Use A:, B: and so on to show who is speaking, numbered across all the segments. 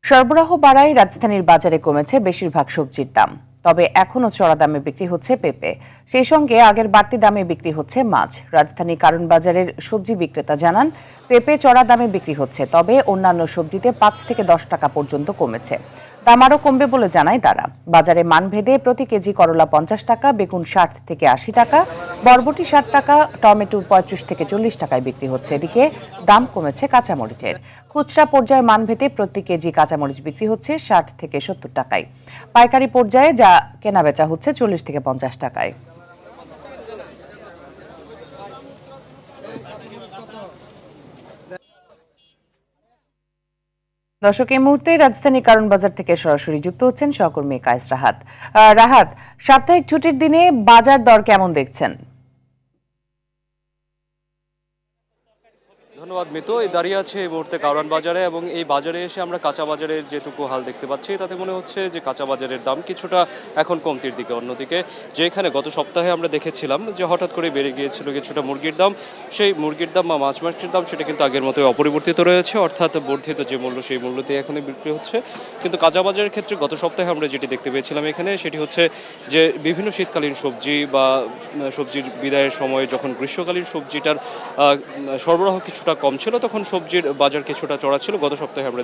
A: সরবরাহ বাড়ায় রাজধানীর বাজারে কমেছে বেশিরভাগ সবজির দাম। তবে এখনও চড়া দামে বিক্রি হচ্ছে পেঁপে, সেই সঙ্গে আগের বাড়তি দামে বিক্রি হচ্ছে মাছ। রাজধানী কারণ বাজারের সবজি বিক্রেতা জানান, পেঁপে চড়া দামে বিক্রি হচ্ছে, তবে অন্যান্য সবজিতে 5 থেকে 10 টাকা পর্যন্ত কমেছে। দাম আরও কমবে বলে জানায় তারা। বাজারে মানভেদে প্রতি কেজি করলা 50 টাকা, বেগুন 60 থেকে 80 টাকা, বরবটি 60 টাকা, টমেটো 35 থেকে 40 টাকায় বিক্রি হচ্ছে। এদিকে দাম কমেছে কাঁচামরিচের। খুচরা পর্যায়ে মানভেদে প্রতি কেজি কাঁচামরিচ বিক্রি হচ্ছে 60 থেকে 70 টাকায়। পাইকারি পর্যায়ে যা কেনাবেচা হচ্ছে 40 থেকে 50 টাকায়। দর্শক, এই মুহূর্তে রাজধানী কারণ বাজার থেকে সরাসরি যুক্ত হচ্ছেন সহকর্মী কায়েস রাহাত। রাহাত, সাপ্তাহিক ছুটির দিনে বাজার দর কেমন দেখছেন?
B: ধন্যবাদ মিতু। এই দাঁড়িয়ে আছে এই মুহূর্তে কারওয়ান বাজারে, এবং এই বাজারে এসে আমরা কাঁচা বাজারের যেটুকু হাল দেখতে পাচ্ছি তাতে মনে হচ্ছে যে কাঁচা বাজারের দাম কিছুটা এখন কমতির দিকে। অন্যদিকে যেখানে গত সপ্তাহে আমরা দেখেছিলাম যে হঠাৎ করে বেড়ে গিয়েছিল কিছুটা মুরগির দাম, সেই মুরগির দাম বা মাছ মাংসের দাম সেটা কিন্তু আগের মতোই অপরিবর্তিত রয়েছে, অর্থাৎ বর্ধিত যে মূল্য সেই মূল্যতেই এখনই বিক্রি হচ্ছে। কিন্তু কাঁচা বাজারের ক্ষেত্রে গত সপ্তাহে আমরা যেটি দেখতে পেয়েছিলাম এখানে, সেটি হচ্ছে যে বিভিন্ন শীতকালীন সবজি বা সবজির বিদায়ের সময় যখন গ্রীষ্মকালীন সবজিটার সরবরাহ কিছুটা কম ছিল, তখন সবজির বাজার কিছুটা চড়া ছিল। গত সপ্তাহে আমরা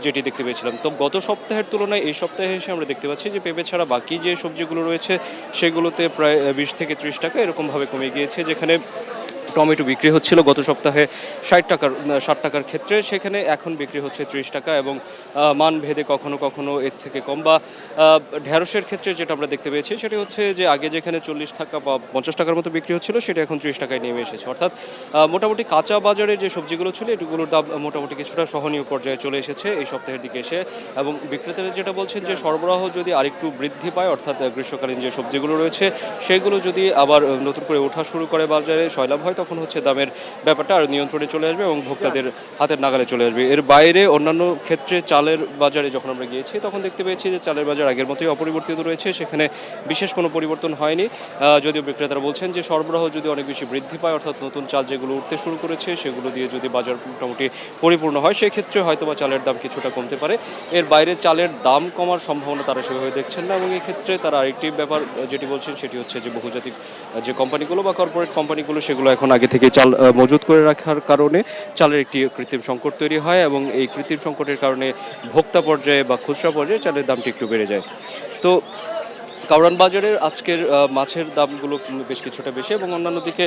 B: যেটি দেখতে পেয়েছিলাম, তো গত সপ্তাহের তুলনায় এই সপ্তাহে এসে আমরা দেখতে পাচ্ছি যে পেঁপে ছাড়া বাকি যে সবজিগুলো রয়েছে সেগুলোতে প্রায় 20 থেকে 30 টাকা এরকমভাবে কমে গিয়েছে। যেখানে টমেটো বিক্রি হচ্ছিল গত সপ্তাহে 60 টাকার ক্ষেত্রে, সেখানে এখন বিক্রি হচ্ছে 30 টাকা, এবং মান ভেদে কখনো কখনো এর থেকে কম। বা ঢেঁড়সের ক্ষেত্রে যেটা আমরা দেখতে পেয়েছি সেটি হচ্ছে যে আগে যেখানে 40 টাকা বা 50 টাকার মতো বিক্রি হচ্ছিল সেটা এখন 30 টাকায় নেমে এসেছে। অর্থাৎ মোটামুটি কাঁচা বাজারে যে সবজিগুলো ছিল এগুলোর দাম মোটামুটি কিছুটা সহনীয় পর্যায়ে চলে এসেছে এই সপ্তাহের দিকে এসে। এবং বিক্রেতারা যেটা বলছেন যে সরবরাহ যদি আরেকটু বৃদ্ধি পায়, অর্থাৎ গ্রীষ্মকালীন যে সবজিগুলো রয়েছে সেগুলো যদি আবার নতুন করে ওঠা শুরু করে বাজারে, সয়লাভ হয়, তখন হচ্ছে দামের ব্যাপারটা আর নিয়ন্ত্রণে চলে আসবে এবং ভোক্তাদের হাতের নাগালে চলে আসবে। এর বাইরে অন্যান্য ক্ষেত্রে চালের বাজারে যখন আমরা গিয়েছি তখন দেখতে পেয়েছি যে চালের বাজার আগের মতোই অপরিবর্তিত রয়েছে, সেখানে বিশেষ কোনো পরিবর্তন হয়নি। যদিও বিক্রেতারা বলছেন যে সরবরাহ যদি অনেক বেশি বৃদ্ধি পায়, অর্থাৎ নতুন চাল যেগুলো উঠতে শুরু করেছে সেগুলো দিয়ে যদি বাজার মোটামুটি পরিপূর্ণ হয়, সেক্ষেত্রে হয়তোবা চালের দাম কিছুটা কমতে পারে। এর বাইরে চালের দাম কমার সম্ভাবনা তারা সেভাবে দেখছেন না, এবং এই ক্ষেত্রে তারা আরেকটি ব্যাপার যেটি বলছেন সেটি হচ্ছে যে বহুজাতিক যে কোম্পানিগুলো বা কর্পোরেট কোম্পানিগুলো সেগুলো এখন আগে থেকে চাল মজুত করে রাখার কারণে চালের একটি কৃত্রিম সংকট তৈরি হয়, এবং এই কৃত্রিম সংকটের কারণে ভোক্তা পর্যায়ে বা খুচরা পর্যায়ে চালের দামটি একটু বেড়ে যায়। তো কারওয়ান বাজারের আজকের মাছের দামগুলো বেশ কিছুটা বেশি, এবং অন্যান্য দিকে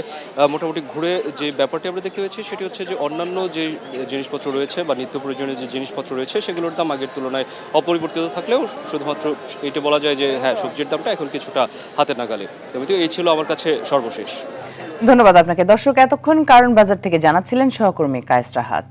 B: মোটামুটি ঘুরে যে ব্যাপারটি আমরা দেখতে পেয়েছি সেটি হচ্ছে যে অন্যান্য যে জিনিসপত্র রয়েছে বা নিত্য প্রয়োজনীয় যে জিনিসপত্র রয়েছে সেগুলোর দাম আগের তুলনায় অপরিবর্তিত থাকলেও শুধুমাত্র এটা বলা যায় যে হ্যাঁ, সবজির দামটা এখন কিছুটা হাতে নাগালে। তবে এই ছিল আমার কাছে সর্বশেষ।
A: ধন্যবাদ আপনাকে। দর্শক, এতক্ষণ কারণ বাজার থেকে জানাচ্ছিলেন সহকর্মী কায়েস রাহাত।